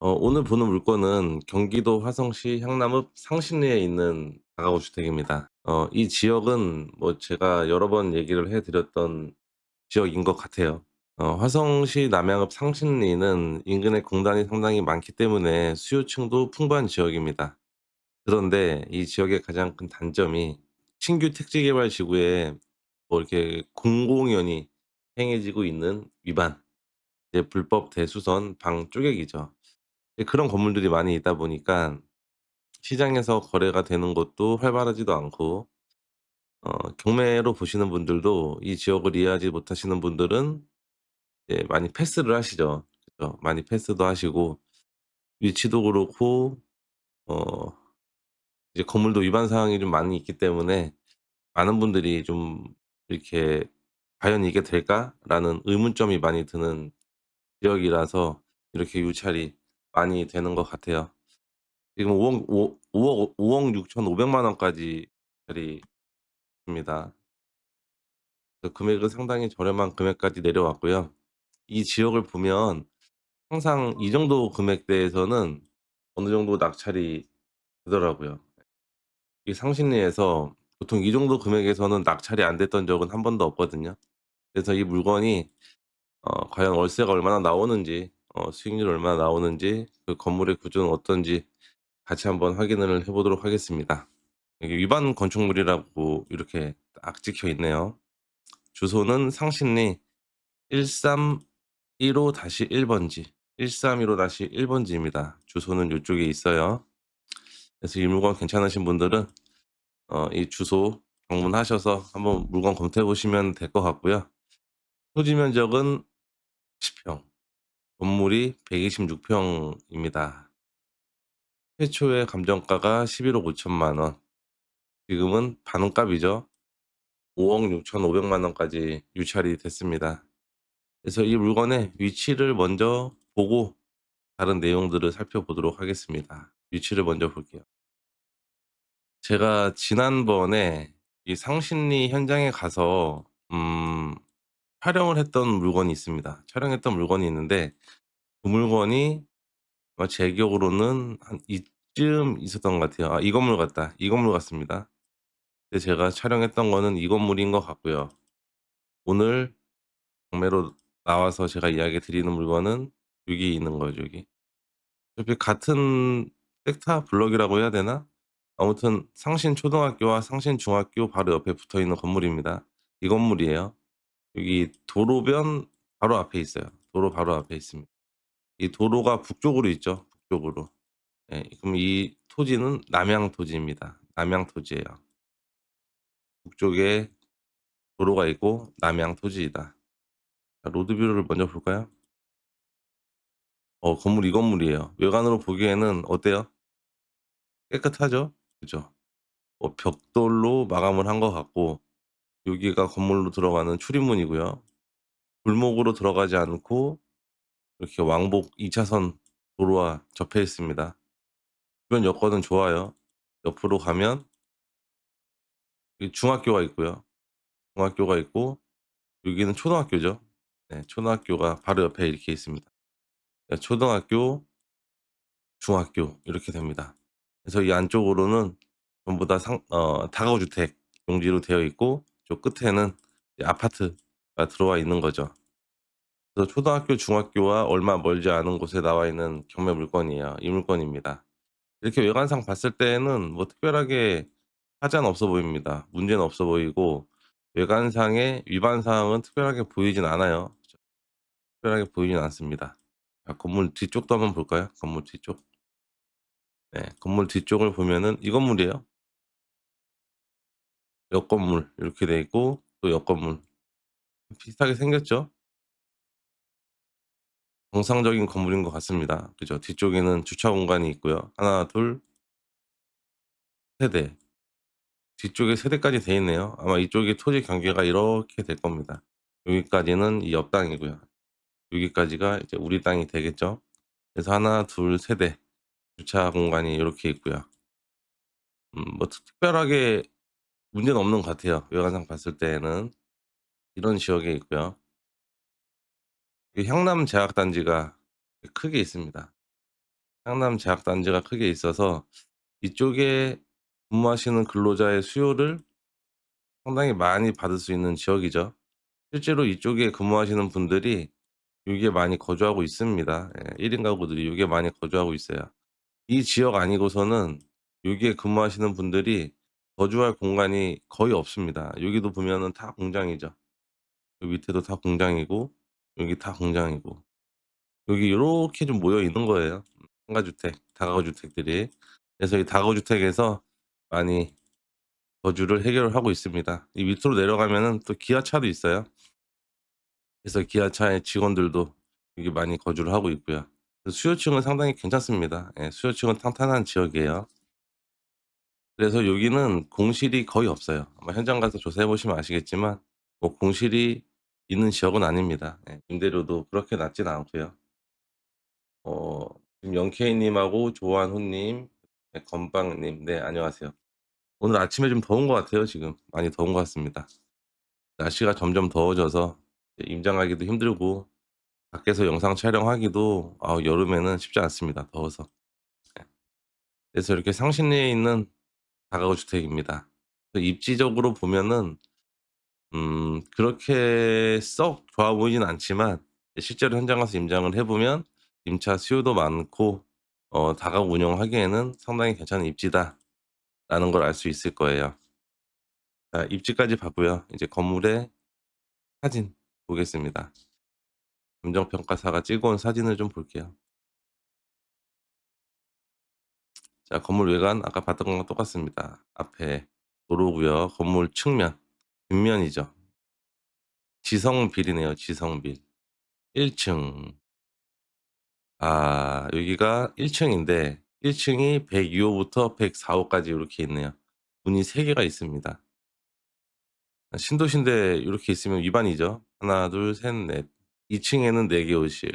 오늘 보는 물건은 경기도 화성시 향남읍 상신리에 있는 다가구 주택입니다. 이 지역은 뭐 제가 여러 번 얘기를 해 드렸던 지역인 것 같아요. 화성시 남양읍 상신리는 인근에 공단이 상당히 많기 때문에 수요층도 풍부한 지역입니다. 그런데 이 지역의 가장 큰 단점이 신규 택지 개발 지구에 뭐 이렇게 공공연히 행해지고 있는 위반, 이제 불법 대수선, 방 쪼개기죠. 그런 건물들이 많이 있다 보니까 시장에서 거래가 되는 것도 활발하지도 않고, 경매로 보시는 분들도 이 지역을 이해하지 못하시는 분들은 이제 많이 패스를 하시죠. 그죠. 많이 패스도 하시고, 위치도 그렇고, 어 이제 건물도 위반 사항이 좀 많이 있기 때문에 많은 분들이 좀 이렇게 '과연 이게 될까?'라는 의문점이 많이 드는 지역이라서 이렇게 유찰이 많이 되는 것 같아요. 지금 5억 6,500만 원까지 짜리 입니다. 그 금액은 상당히 저렴한 금액까지 내려왔고요. 이 지역을 보면 항상 이 정도 금액대에서는 어느 정도 낙찰이 되더라고요. 이 상신리에서 보통 이 정도 금액에서는 낙찰이 안 됐던 적은 한 번도 없거든요. 그래서 이 물건이 과연 월세가 얼마나 나오는지, 수익률이 얼마나 나오는지, 그 건물의 구조는 어떤지 같이 한번 확인을 해 보도록 하겠습니다. 여기 위반 건축물이라고 이렇게 딱 찍혀 있네요. 주소는 상신리 1315-1 번지, 1315-1 번지입니다. 주소는 요쪽에 있어요. 그래서 이 물건 괜찮으신 분들은 이 주소 방문하셔서 한번 물건 검토해 보시면 될 것 같고요. 토지 면적은 10 평, 건물이 126 평입니다. 최초의 감정가가 11억 5천만 원, 지금은 반값이죠. 5억 6,500만 원까지 유찰이 됐습니다. 그래서 이 물건의 위치를 먼저 보고 다른 내용들을 살펴보도록 하겠습니다. 위치를 먼저 볼게요. 제가 지난번에 이 상신리 현장에 가서 촬영을 했던 물건이 있습니다. 촬영했던 물건이 있는데 그 물건이 아마 제 기억으로는 한 이쯤 있었던 것 같아요. '아 이 건물 같다.' 이 건물 같습니다. 근데 제가 촬영했던 거는 이 건물인 것 같고요. 오늘 경매로 나와서 제가 이야기 드리는 물건은 여기 있는 거죠, 여기. 어차피 같은 섹터 블럭이라고 해야 되나? 아무튼 상신초등학교와 상신중학교 바로 옆에 붙어 있는 건물입니다. 이 건물이에요. 여기 도로변 바로 앞에 있어요. 도로 바로 앞에 있습니다. 이 도로가 북쪽으로 있죠, 북쪽으로. 예. 그럼 이 토지는 남양 토지입니다. 남양 토지예요. 북쪽에 도로가 있고 남양 토지이다. 자 로드뷰를 먼저 볼까요? 건물 이 건물이에요. 외관으로 보기에는 어때요? 깨끗하죠? 그죠? 벽돌로 마감을 한 것 같고, 여기가 건물로 들어가는 출입문이고요. 골목으로 들어가지 않고 이렇게 왕복 2 차선 도로와 접해 있습니다. 주변 여건은 좋아요. 옆으로 가면 이 중학교가 있고요. 중학교가 있고 여기는 초등학교죠. 네, 초등학교가 바로 옆에 이렇게 있습니다. 네, 초등학교, 중학교 이렇게 됩니다. 그래서 이 안쪽으로는 전부 다 다가구 주택 용지로 되어 있고, 저 끝에는 이제 아파트가 들어와 있는 거죠. 그래서 초등학교, 중학교와 얼마 멀지 않은 곳에 나와 있는 경매 물건이에요. 이 물건입니다. 이렇게 외관상 봤을 때에는 뭐 특별하게 하자는 없어 보입니다. 문제는 없어 보이고 외관상의 위반 사항은 특별하게 보이진 않아요. 그죠. 특별하게 보이진 않습니다. 자 건물 뒤쪽도 한번 볼까요? 건물 뒤쪽. 네. 건물 뒤쪽을 보면은 이 건물이에요. 옆 건물 이렇게 돼 있고 또 옆 건물 비슷하게 생겼죠? 정상적인 건물인 것 같습니다. 그죠? 뒤쪽에는 주차 공간이 있고요. 하나, 둘, 세 대. 뒤쪽에 세 대까지 돼 있네요. 아마 이쪽이 토지 경계가 이렇게 될 겁니다. 여기까지는 이 옆 땅이고요. 여기까지가 이제 우리 땅이 되겠죠. 그래서 하나, 둘, 세 대 주차 공간이 요렇게 있고요. 뭐 특별하게 문제는 없는 것 같아요. 외관상 봤을 때에는 이런 지역에 있고요. 이 향남 제약단지가 크게 있습니다. 상남제약단지가 크게 있어서 이쪽에 근무하시는 근로자의 수요를 상당히 많이 받을 수 있는 지역이죠. 실제로 이쪽에 근무하시는 분들이 여기에 많이 거주하고 있습니다. 예. 1인 가구들이 여기에 많이 거주하고 있어요. 이 지역 아니고서는 여기에 근무하시는 분들이 거주할 공간이 거의 없습니다. 여기도 보면은 다 공장이죠. 여기 밑에도 다 공장이고 여기 다 공장이고 여기 요렇게 좀 모여 있는 거예요. 상가주택, 다가구 주택들이. 그래서 이 다가구 주택에서 많이 거주를 해결을 하고 있습니다. 이 밑으로 내려가면은 또 기아차도 있어요. 그래서 기아차의 직원들도 여기 많이 거주를 하고 있고요. 그 수요층은 상당히 괜찮습니다. 예, 수요층은 탄탄한 지역이에요. 그래서 여기는 공실이 거의 없어요. 아마 현장 가서 조사해 보시면 아시겠지만 뭐 공실이 있는 지역은 아닙니다. 예, 임대료도 그렇게 낮지는 않고요. 어 지금 영케이 님하고 조한호 님, 네, 건빵 님, 네, 안녕하세요. 오늘 아침에 좀 더운 것 같아요 지금. 많이 더운 것 같습니다. 날씨가 점점 더워져서 이제 임장하기도 힘들고 밖에서 영상 촬영하기도 여름에는 쉽지 않습니다, 더워서. 예. 그래서 이렇게 상신리에 있는 다가구 주택입니다. 그 입지적으로 보면은 그렇게 썩 좋아 보이진 않지만 실제로 현장 가서 임장을 해 보면 임차 수요도 많고 다가구 운영하기에는 상당히 괜찮은 입지다라는 걸 알 수 있을 거예요. 자, 입지까지 봤고요. 이제 건물의 사진 보겠습니다. 감정평가사가 찍어 온 사진을 좀 볼게요. 자, 건물 외관 아까 봤던 거랑 똑같습니다. 앞에 도로고요. 건물 측면, 뒷면이죠. 지성빌이네요, 지성빌. 1 층. 여기가 1 층인데 1 층이 102 호부터 104 호까지 요렇게 있네요. 문이 3 개가 있습니다. 신도시인데 요렇게 있으면 위반이죠. 하나, 둘, 셋, 넷. 2 층에는 4개 호실,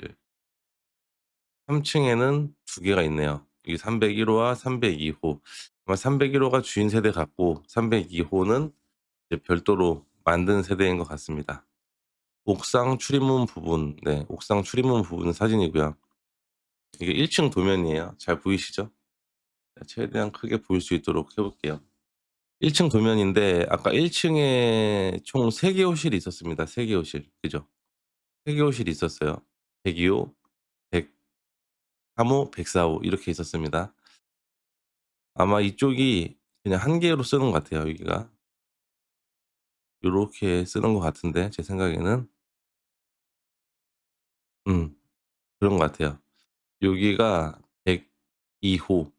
3 층에는 2 개가 있네요. 여기 301 호와 302 호. 아마 301 호가 주인 세대 같고 302 호는 이제 별도로 만든 세대인 것 같습니다. 옥상 출입문 부분, 네, 옥상 출입문 부분 사진이고요. 이게 1층 도면이에요. 잘 보이시죠? 네, 최대한 크게 보일 수 있도록 해 볼게요. 1층 도면인데 아까 1 층에 총 3개 호실이 있었습니다. 3개 호실. 그죠? 3개 호실이 있었어요. 102 호, 103 호, 104호 이렇게 있었습니다. 아마 이쪽이 그냥 한 개로 쓰는 것 같아요, 여기가. 요렇게 쓰는 것 같은데 제 생각에는. 음 그런 것 같아요. 여기가 102 호,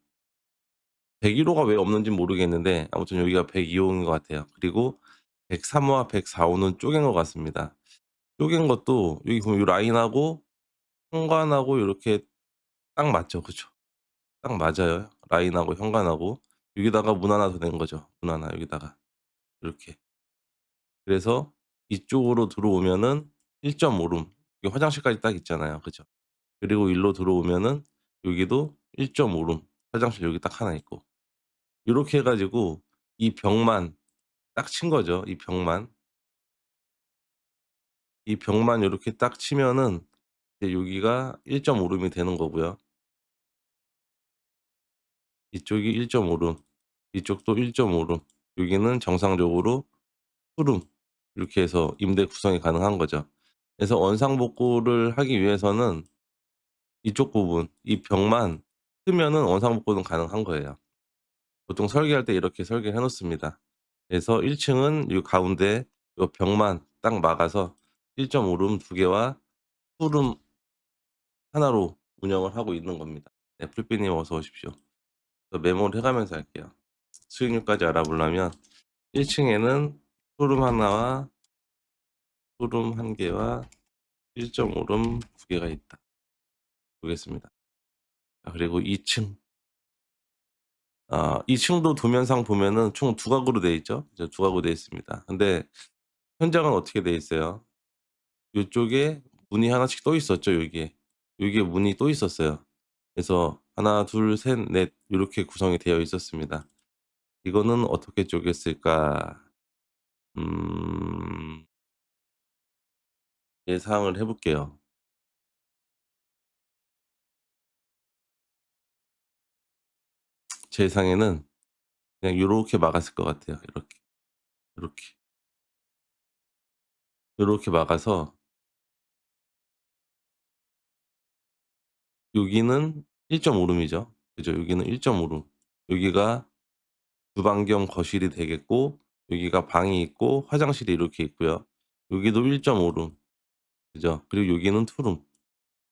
101 호가 왜 없는진 모르겠는데 아무튼 여기가 102 호인 것 같아요. 그리고 103 호와 104 호는 쪼갠 것 같습니다. 쪼갠 것도 여기 보면 요 라인하고 현관하고 요렇게 딱 맞죠. 그쵸? 딱 맞아요. 라인하고 현관하고. 여기다가 문 하나 더 낸 거죠. 문 하나 여기다가. 이렇게. 그래서 이쪽으로 들어오면은 1.5 룸. 여기 화장실까지 딱 있잖아요. 그죠? 그리고 일로 들어오면은 여기도 1.5 룸. 화장실 여기 딱 하나 있고. 요렇게 해 가지고 이 벽만 딱 친 거죠. 이 벽만. 이 벽만 요렇게 딱 치면은 이제 여기가 1.5 룸이 되는 거고요. 이쪽이 1.5 룸, 이쪽도 1.5 룸. 여기는 정상적으로 투룸 이렇게 해서 임대 구성이 가능한 거죠. 그래서 원상복구를 하기 위해서는 이쪽 부분, 이 벽만 트면은 원상복구는 가능한 거예요. 보통 설계할 때 이렇게 설계를 해 놓습니다. 그래서 1 층은 요 가운데 요 벽만 딱 막아서 1.5 룸 2 개와 투룸 하나로 운영을 하고 있는 겁니다. 네, 풀비님 어서 오십시오. 저 메모를 해 가면서 할게요. 수익률까지 알아보려면 1 층에는 투룸 하나와 투룸 1 개와 1.5 룸 2 개가 있다. 보겠습니다. 그리고 2 층. 2 층도 도면상 보면은 총 2 가구로 되어 있죠. 이제 2 가구로 되어 있습니다. 근데 현장은 어떻게 되어 있어요? 요쪽에 문이 하나씩 또 있었죠, 여기에. 여기에 문이 또 있었어요. 그래서 하나, 둘, 셋, 넷 요렇게 구성이 되어 있었습니다. 이거는 어떻게 쪼갰을까? 음 예상을 해 볼게요. 제 예상에는 그냥 요렇게 막았을 것 같아요. 이렇게, 요렇게, 요렇게 막아서 여기는 1.5 룸이죠. 그죠? 여기는 1.5 룸. 여기가 주방겸 거실이 되겠고 여기가 방이 있고 화장실이 이렇게 있고요. 여기도 1.5 룸. 그죠? 그리고 여기는 2 룸.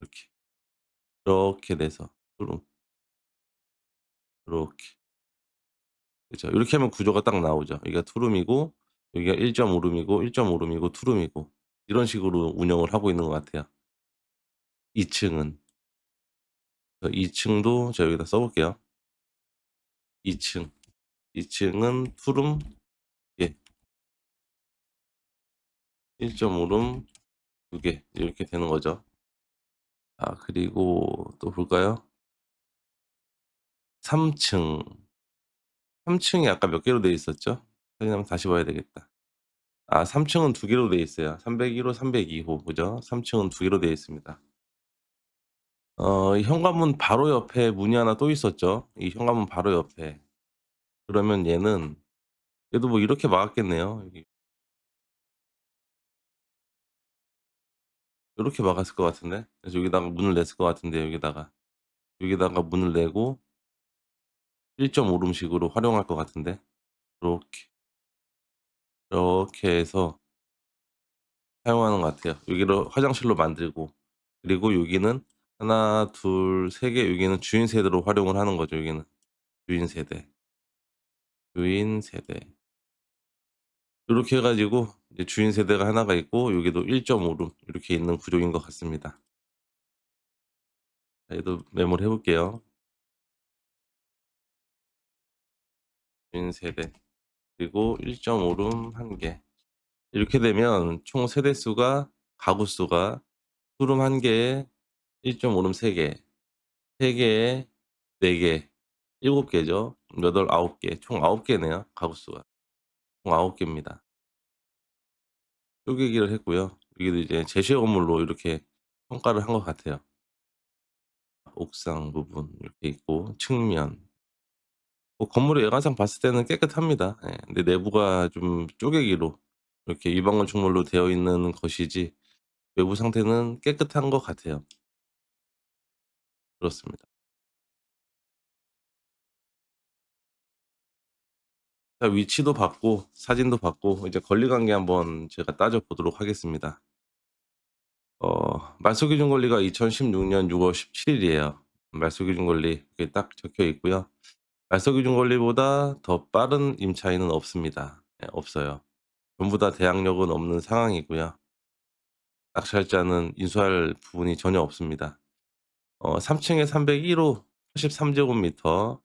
이렇게. 이렇게 돼서 2 룸. 요렇게. 그죠? 이렇게 하면 구조가 딱 나오죠. 여기가 투룸이고 여기가 1.5 룸이고 1.5 룸이고 투룸이고 이런 식으로 운영을 하고 있는 것 같아요. 2 층은. 2 층도 제가 여기다 써 볼게요. 2 층. 2 층은 투룸 예 1.5 룸 2개 이렇게 되는 거죠. 아 그리고 또 볼까요? 3 층. 3 층이 아까 몇 개로 되어 있었죠? 확인 한번 다시 봐야 되겠다. 아 3 층은 2 개로 되어 있어요. 301 호, 302 호 그죠? 3 층은 2 개로 되어 있습니다. 이 현관문 바로 옆에 문이 하나 또 있었죠. 이 현관문 바로 옆에. 그러면 얘도 뭐 이렇게 막았겠네요. 여기 요렇게 막았을 것 같은데. 그래서 여기다가 문을 냈을 것 같은데 여기다가 문을 내고 1.5 룸식으로 활용할 것 같은데. 요렇게, 이렇게 해서 사용하는 것 같아요. 여기를 화장실로 만들고 그리고 여기는 하나 둘 세 개 여기는 주인 세대로 활용을 하는 거죠 여기는. 주인 세대, 주인 세대. 요렇게 해 가지고 이제 주인 세대가 하나가 있고 여기도 1.5 룸 이렇게 있는 구조인 것 같습니다. 얘도 메모를 해 볼게요. 주인 세대 그리고 1.5 룸 1 개. 이렇게 되면 총 세대 수가 가구 수가 투룸 1 개에 1.5룸 3 개, 3 개에 4 개, 7 개죠. 8, 9 개. 총 9 개네요, 가구 수가. 총 9 개입니다. 쪼개기를 했고요. 여기도 이제 제시어 건물로 이렇게 평가를 한 것 같아요. 옥상 부분 이렇게 있고 측면. 뭐 건물의 외관상 봤을 때는 깨끗합니다. 예. 근데 내부가 좀 쪼개기로 이렇게 일반 건축물로 되어 있는 것이지 외부 상태는 깨끗한 것 같아요. 그렇습니다. 자 위치도 봤고 사진도 봤고 이제 권리 관계 한번 제가 따져 보도록 하겠습니다. 말소 기준 권리가 2016년 6월 17 일이에요. 말소 기준 권리 이게 딱 적혀 있고요. 말소 기준 권리보다 더 빠른 임차인은 없습니다. 예 없어요. 전부 다 대항력은 없는 상황이고요. 낙찰자는 인수할 부분이 전혀 없습니다. 3 층에 301호 83 제곱미터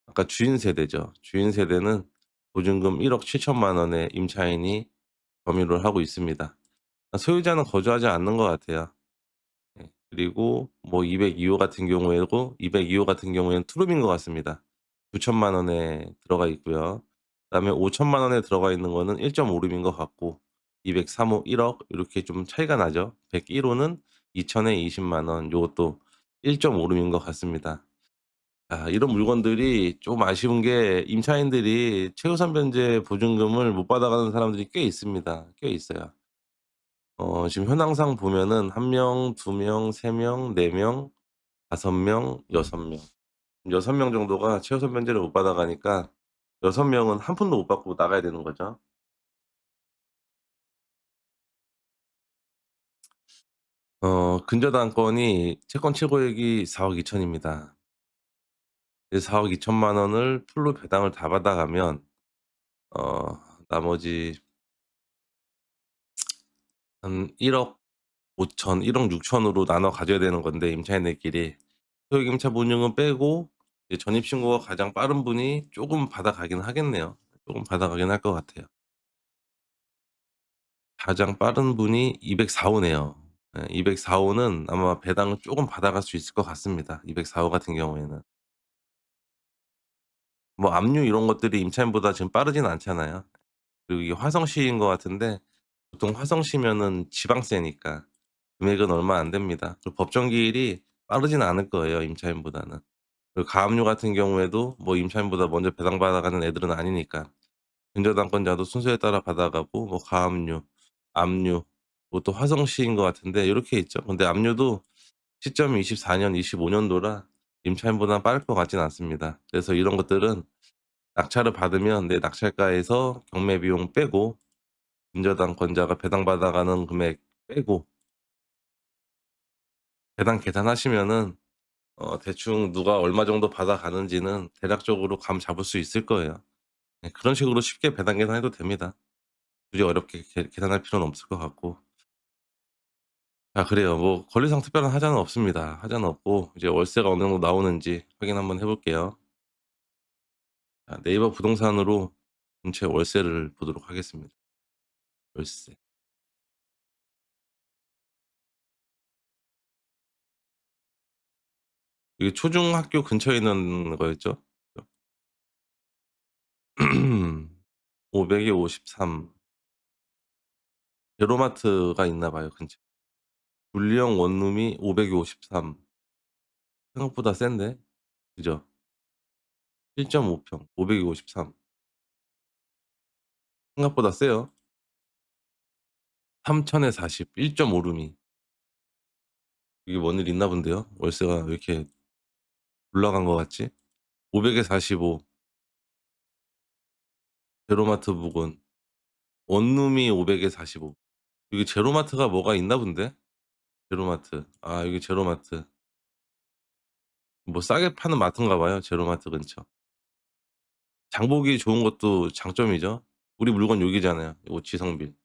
아까 주인 세대죠. 주인 세대는 보증금 1억 7천만 원에 임차인이 점유를 하고 있습니다. 소유자는 거주하지 않는 것 같아요. 예. 그리고 뭐 202호 같은 경우에도 202호 같은 경우에는 투룸인 것 같습니다. 9천만 원에 들어가 있고요. 그다음에 5천만 원에 들어가 있는 거는 1.5 룸인 것 같고 203호 1억 이렇게 좀 차이가 나죠. 101 호는 2천에 20만 원 요것도 1.5 룸인 것 같습니다. 아 이런 물건들이 좀 아쉬운 게 임차인들이 최우선 변제 보증금을 못 받아가는 사람들이 꽤 있습니다. 꽤 있어요. 지금 현황상 보면은 1 명, 2 명, 3 명, 4 명, 5 명, 6 명. 6명 정도가 최우선 변제를 못 받아가니까 6 명은 한 푼도 못 받고 나가야 되는 거죠. 근저당권이 채권 최고액이 4억 2천 입니다. 이 4억 2천만 원을 풀로 배당을 다 받아가면 나머지 한 1억 5천, 1억 6천으로 나눠 가져야 되는 건데 임차인들끼리 소액임차 보증금 빼고 이제 전입신고가 가장 빠른 분이 쪼금 받아가긴 하겠네요. 쪼금 받아가긴 할 것 같아요. 가장 빠른 분이 204 호네요. 예 204 호는 아마 배당을 쪼금 받아갈 수 있을 것 같습니다. 204호 같은 경우에는. 뭐 압류 이런 것들이 임차인보다 지금 빠르진 않잖아요. 그리고 이게 화성시인 것 같은데 보통 화성시면은 지방세니까 금액은 얼마 안 됩니다. 그리고 법정 기일이 빠르진 않을 거예요, 임차인보다는. 그 가압류 같은 경우에도 뭐 임차인보다 먼저 배당받아가는 애들은 아니니까 근저당권자도 순서에 따라 받아가고 뭐 가압류, 압류, 뭐 또 화성시인 것 같은데 요렇게 있죠. 근데 압류도 시점이 24년, 25 년도라 임차인보다 빠를 것 같진 않습니다. 그래서 이런 것들은 낙찰을 받으면 내 낙찰가에서 경매 비용 빼고 근저당권자가 배당받아가는 금액 빼고 배당 계산하시면은 대충 누가 얼마 정도 받아가는지는 대략적으로 감 잡을 수 있을 거예요. 네, 그런 식으로 쉽게 배당 계산해도 됩니다. 굳이 어렵게 계산할 필요는 없을 것 같고. 아 그래요. 뭐 권리상 특별한 하자는 없습니다. 하자는 없고 이제 월세가 어느 정도 나오는지 확인 한번 해 볼게요. 자, 네이버 부동산으로 전체 월세를 보도록 하겠습니다. 월세. 이게 초중학교 근처에 있는 거였죠? 500에 53. 제로마트가 있나 봐요, 근처에. 분리형 원룸이 500에 53. 생각보다 센데? 그죠? 1.5 평, 500에 53. 생각보다 세요. 3000에 40, 1.5 룸이. 이게 뭔 일 있나 본데요? 월세가 왜 이렇게 올라간 것 같지? 500에 45, 제로마트 부근. 원룸이 500에 45. 이게 제로마트가 뭐가 있나 본데? 제로마트. 아, 여기 제로마트. 뭐 싸게 파는 마트인가 봐요, 제로마트 근처. 장보기 좋은 것도 장점이죠. 우리 물건 여기잖아요. 요 지성빌.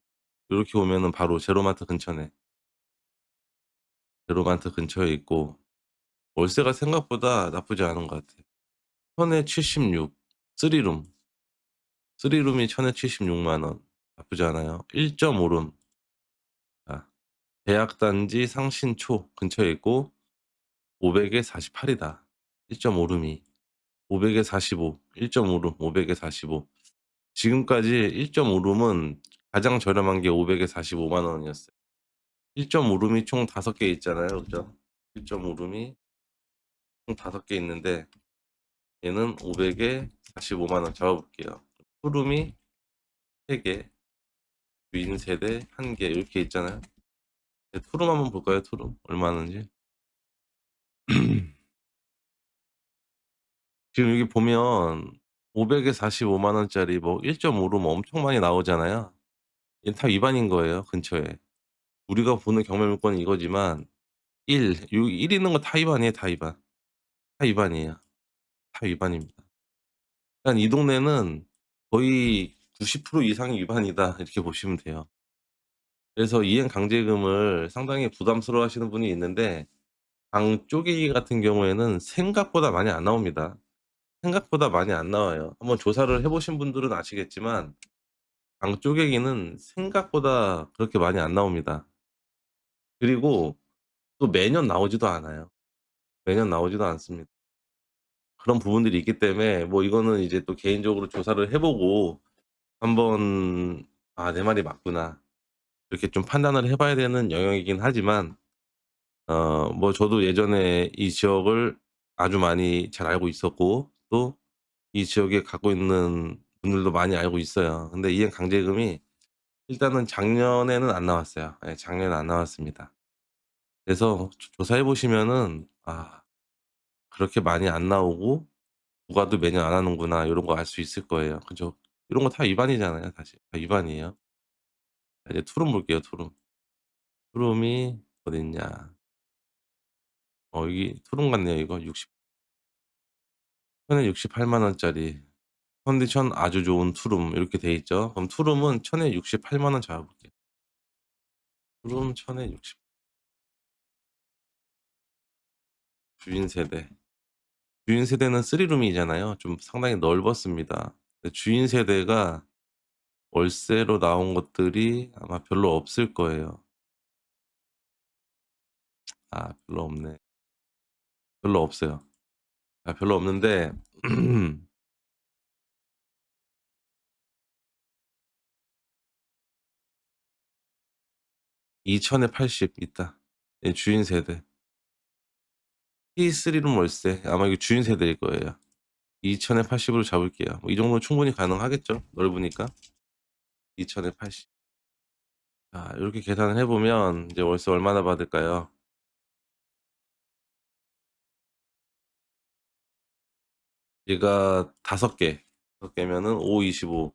요렇게 오면은 바로 제로마트 근처네. 제로마트 근처에 있고 월세가 생각보다 나쁘지 않은 것 같아. 1000에 76. 3룸. 3룸이 1000에 76만 원. 나쁘지 않아요. 1.5 룸. 아, 대학단지 상신초 근처에 있고 500에 48이다. 1.5 룸이. 500에 45. 1.5 룸. 500에 45. 지금까지 1.5 룸은 가장 저렴한 게 500에 45만 원이었어요. 1.5 룸이 총 5개 있잖아요. 그죠? 1.5 룸이 총 5개 있는데 얘는 500에 45만 원 잡아 볼게요. 투룸이 3개, 주인 세대 1개 이렇게 있잖아요. 네, 투룸 한번 볼까요? 투룸 얼마 하는지. 지금 여기 보면 500에 45만 원짜리 뭐 1.5 룸 엄청 많이 나오잖아요. 얘는 다 위반인 거예요, 근처에. 우리가 보는 경매 물건은 이거지만 1 있는 거 다 위반이에요, 다 위반. 다 위반이에요. 다 위반입니다. 그러니까 이 동네는 거의 90% 이상이 위반이다 이렇게 보시면 돼요. 그래서 이행 강제금을 상당히 부담스러워하시는 분이 있는데 방 쪼개기 같은 경우에는 생각보다 많이 안 나옵니다. 생각보다 많이 안 나와요. 한번 조사를 해 보신 분들은 아시겠지만 방 쪼개기는 생각보다 그렇게 많이 안 나옵니다. 그리고 또 매년 나오지도 않아요. 매년 나오지도 않습니다. 그런 부분들이 있기 때문에 뭐 이거는 이제 또 개인적으로 조사를 해 보고 한번 '아 내 말이 맞구나.' 이렇게 좀 판단을 해 봐야 되는 영역이긴 하지만 뭐 저도 예전에 이 지역을 아주 많이 잘 알고 있었고 또 이 지역에 갖고 있는 분들도 많이 알고 있어요. 근데 이행 강제금이 일단은 작년에는 안 나왔어요. 예, 작년에 안 나왔습니다. 그래서 조사해 보시면은 '아 그렇게 많이 안 나오고 부과도 매년 안 하는구나.' 요런 거 알 수 있을 거예요. 그죠? 이런 거 다 위반이잖아요 사실. 다 위반이에요. 자 이제 투룸 볼게요 투룸. 투룸이 어딨냐. 여기 투룸 같네요 이거. 1000에 68만 원짜리 컨디션 아주 좋은 투룸 이렇게 돼 있죠. 그럼 투룸은 1000에 68만 원 잡아 볼게요. 투룸 1000에 60. 주인 세대. 주인 세대는 3룸이잖아요. 좀 상당히 넓었습니다. 근데 주인 세대가 월세로 나온 것들이 아마 별로 없을 거예요. 아 별로 없네. 별로 없어요. 아 별로 없는데 2000에 80 있다. 예, 주인 세대. P3룸 월세 아마 이거 주인 세대일 거예요. 2천에 80으로 잡을게요. 뭐 이 정도는 충분히 가능하겠죠, 넓으니까. 2천에 80. 자 요렇게 계산을 해 보면 이제 월세 얼마나 받을까요? 얘가 5 개, 5 개면은 5, 25,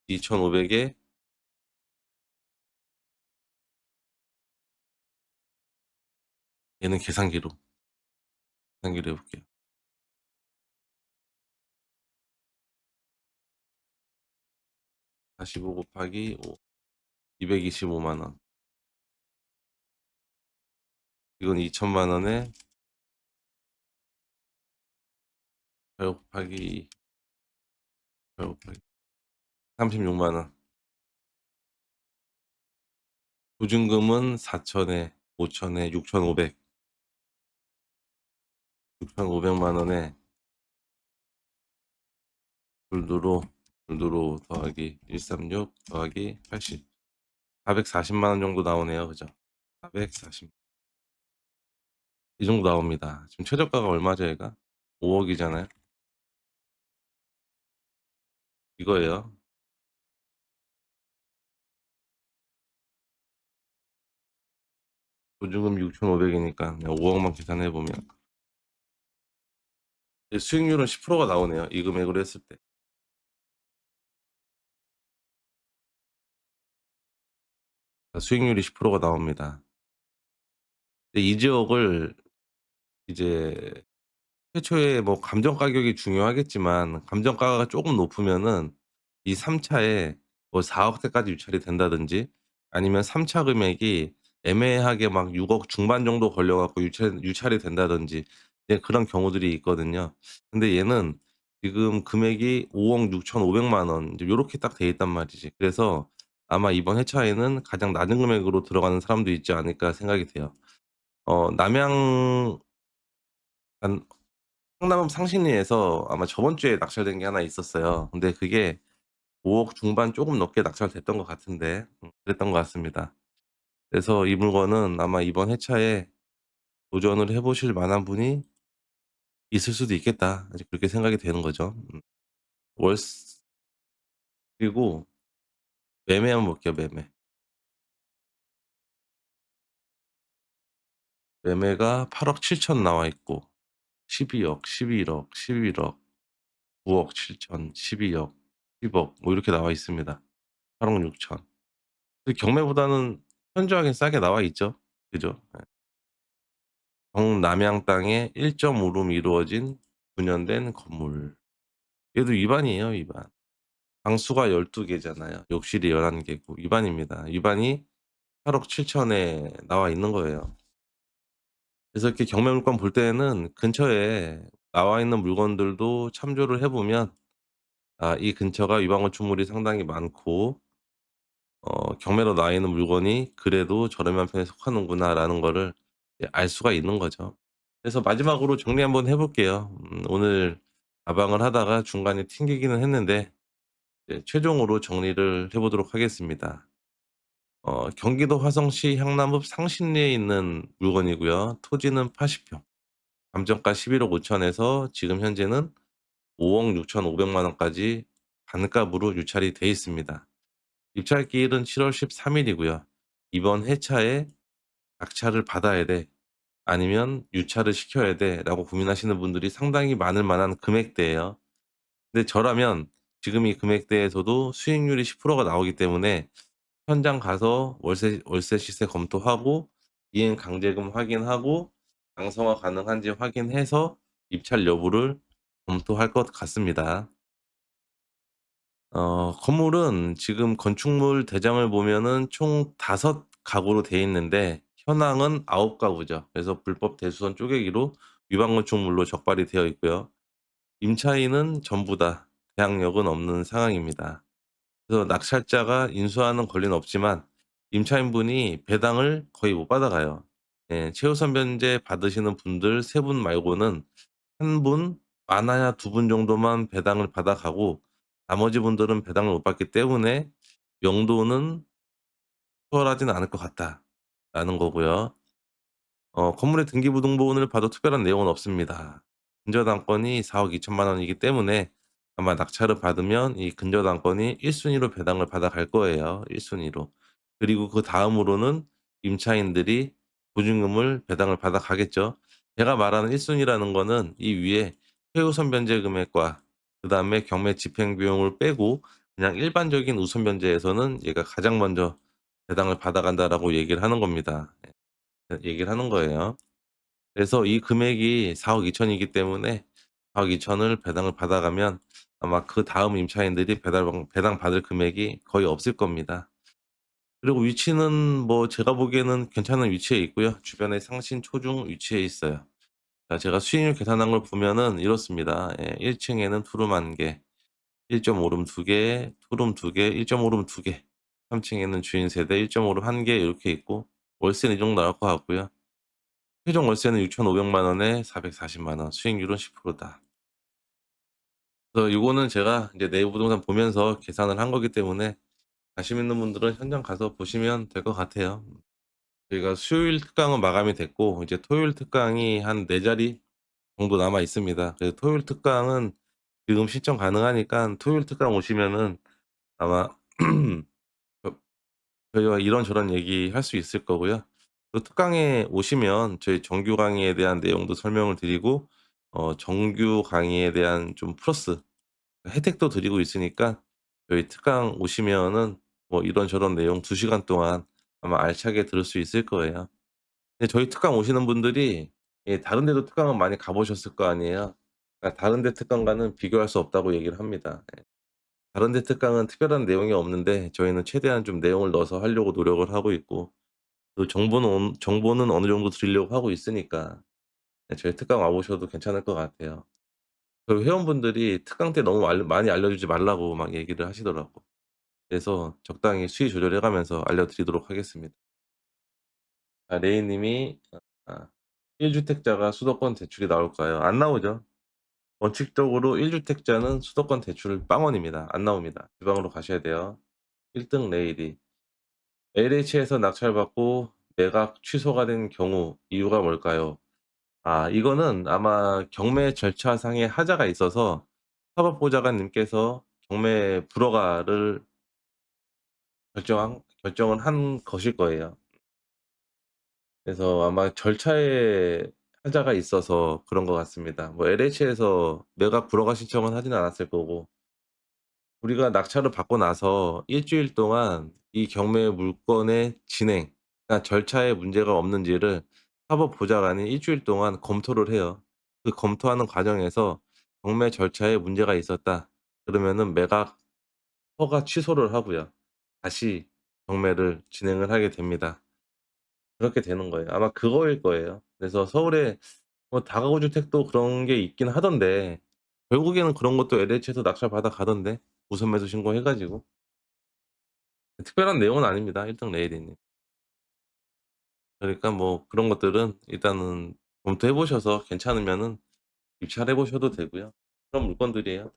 2,500에 얘는 계산기로 해 볼게요. 45 곱하기 5, 225만 원. 이건 2천만 원에 8 곱하기 8 곱하기 36만 원. 보증금은 4천에 5천에 6,500, 6,500만 원에 둘두로 더하기 136 더하기 80, 440만 원 정도 나오네요. 그죠? 440. 이 정도 나옵니다. 지금 최저가가 얼마죠, 얘가? 5억 이잖아요. 이거예요. 보증금 6,500 이니까 그냥 5억만 계산해 보면 수익률은 10%가 나오네요. 이 금액으로 했을 때. 수익률이 10%가 나옵니다. 근데 이 지역을 이제 최초에 뭐 감정 가격이 중요하겠지만 감정가가 쪼금 높으면은 이 3 차에 뭐 4억 대까지 유찰이 된다든지 아니면 3차 금액이 애매하게 막 6억 중반 정도 걸려 갖고 유찰이 된다든지 이제 그런 경우들이 있거든요. 근데 얘는 지금 금액이 5억 6,500만 원 이제 요렇게 딱 돼 있단 말이지. 그래서 아마 이번 회차에는 가장 낮은 금액으로 들어가는 사람도 있지 않을까 생각이 돼요. 남양 한 성남 상신리에서 아마 저번 주에 낙찰된 게 하나 있었어요. 근데 그게 5억 중반 쪼금 넘게 낙찰됐던 것 같은데 그랬던 것 같습니다. 그래서 이 물건은 아마 이번 회차에 도전을 해 보실 만한 분이 있을 수도 있겠다. 이제 그렇게 생각이 되는 거죠. 월스 그리고 매매 한번 볼게요, 매매. 매매가 8억 7천 나와 있고 12억, 11억, 11억, 9억 7천, 12억, 10억 뭐 이렇게 나와 있습니다. 8억 6천. 그 경매보다는 현저하게 싸게 나와 있죠. 그죠? 예. 정남향 땅에 1.5 룸 이루어진 9년 된 건물. 얘도 위반이에요, 위반. 방수가 12 개잖아요. 욕실이 11 개고 위반입니다. 위반이 8억 7천에 나와 있는 거예요. 그래서 이렇게 경매 물건 볼 때에는 근처에 나와 있는 물건들도 참조를 해 보면 이 근처가 위반 건축물이 상당히 많고 경매로 나와 있는 물건이 그래도 저렴한 편에 속하는구나라는 거를 이제 알 수가 있는 거죠. 그래서 마지막으로 정리 한번 해 볼게요. 오늘 다방을 하다가 중간에 튕기기는 했는데 이제 최종으로 정리를 해 보도록 하겠습니다. 경기도 화성시 향남읍 상신리에 있는 물건이고요. 토지는 80평, 감정가 11억 5천에서 지금 현재는 5억 6,500만 원까지 반값으로 유찰이 돼 있습니다. 입찰 기일은 7월 13 일이고요. 이번 회차에 '낙찰을 받아야 돼. 아니면 유찰을 시켜야 돼.'라고 고민하시는 분들이 상당히 많을 만한 금액대예요. 근데 저라면 지금 이 금액대에서도 수익률이 10%가 나오기 때문에 현장 가서 월세 시세 검토하고 이행 강제금 확인하고 장성화 가능한지 확인해서 입찰 여부를 검토할 것 같습니다. 건물은 지금 건축물 대장을 보면은 총 5 가구로 돼 있는데 현황은 9 가구죠. 그래서 불법 대수선 쪼개기로 위반 건축물로 적발이 되어 있고요. 임차인은 전부 다 대항력은 없는 상황입니다. 그래서 낙찰자가 인수하는 권리는 없지만 임차인분이 배당을 거의 못 받아가요. 예, 최우선 변제 받으시는 분들 3분 말고는 1분, 많아야 2분 정도만 배당을 받아가고 나머지 분들은 배당을 못 받기 때문에 명도는 수월하지는 않을 것 같다라는 거고요. 건물의 등기부등본을 봐도 특별한 내용은 없습니다. 근저당권이 4억 2천만 원이기 때문에 아마 낙찰을 받으면 이 근저당권이 1 순위로 배당을 받아갈 거예요, 1 순위로. 그리고 그다음으로는 임차인들이 보증금을 배당을 받아가겠죠. 제가 말하는 1 순위라는 거는 이 위에 최우선 변제 금액과 그다음에 경매 집행 비용을 빼고 그냥 일반적인 우선 변제에서는 얘가 가장 먼저 배당을 받아간다라고 얘기를 하는 겁니다. 얘기를 하는 거예요. 그래서 이 금액이 4억 2천 이기 때문에 4억 2천을 배당을 받아가면 아마 그다음 임차인들이 배당 받을 금액이 거의 없을 겁니다. 그리고 위치는 뭐 제가 보기에는 괜찮은 위치에 있고요. 주변에 상신 초중 위치에 있어요. 자, 제가 수익률 계산한 걸 보면은 이렇습니다. 예, 1 층에는 투룸 1 개, 1.5 룸 2 개, 투룸 2 개, 1.5 룸 2 개, 3 층에는 주인 세대 1.5룸 1개 이렇게 있고 월세는 이 정도 나올 것 같고요. 최종 월세는 6,500만 원에 440만 원, 수익률은 10%다. 그래서 요거는 제가 이제 내부 부동산 보면서 계산을 한 거기 때문에 관심 있는 분들은 현장 가서 보시면 될 것 같아요. 저희가 수요일 특강은 마감이 됐고 이제 토요일 특강이 한 4 자리 정도 남아 있습니다. 그래서 토요일 특강은 지금 신청 가능하니까 토요일 특강 오시면은 아마 저 저희와 이런저런 얘기할 수 있을 거고요. 또 특강에 오시면 저희 정규 강의에 대한 내용도 설명을 드리고 정규 강의에 대한 좀 플러스 혜택도 드리고 있으니까 저희 특강 오시면은 뭐 이런저런 내용 2 시간 동안 아마 알차게 들을 수 있을 거예요. 근데 저희 특강 오시는 분들이 예 다른 데도 특강은 많이 가 보셨을 거 아니에요. 그러니까 다른 데 특강과는 비교할 수 없다고 얘기를 합니다. 예. 다른 데 특강은 특별한 내용이 없는데 저희는 최대한 좀 내용을 넣어서 하려고 노력을 하고 있고 그 정보는 어느 정도 드리려고 하고 있으니까 예 저희 특강 와 보셔도 괜찮을 것 같아요. 그 회원분들이 특강 때 너무 많이 알려주지 말라고 막 얘기를 하시더라고. 그래서 적당히 수위 조절해 가면서 알려드리도록 하겠습니다. 아, 레이 님이 1 주택자가 수도권 대출이 나올까요? 안 나오죠. 원칙적으로 1 주택자는 수도권 대출 빵원입니다. 안 나옵니다. 지방으로 가셔야 돼요. 1등 레일이 LH에서 낙찰받고 매각 취소가 된 경우 이유가 뭘까요? 이거는 아마 경매 절차상의 하자가 있어서 사법보좌관님께서 경매 불허가를 결정을 한 것일 거예요. 그래서 아마 절차에 하자가 있어서 그런 것 같습니다. 뭐 LH에서 매각 불허가 신청은 하지는 않았을 거고 우리가 낙찰을 받고 나서 일 주일 동안 이 경매 물건의 진행 그러니까 절차에 문제가 없는지를 사법보좌관이 일 주일 동안 검토를 해요. 그 검토하는 과정에서 경매 절차에 문제가 있었다. 그러면은 매각 허가 취소를 하고요. 다시 경매를 진행을 하게 됩니다. 그렇게 되는 거예요. 아마 그거일 거예요. 그래서 서울에 뭐 다가구 주택도 그런 게 있긴 하던데 결국에는 그런 것도 LH에서 낙찰 받아가던데 우선 매수 신고해 가지고. 특별한 내용은 아닙니다, 1등 레이디님. 그러니까 뭐 그런 것들은 일단은 검토해 보셔서 괜찮으면은 입찰해 보셔도 되고요. 그런 물건들이에요.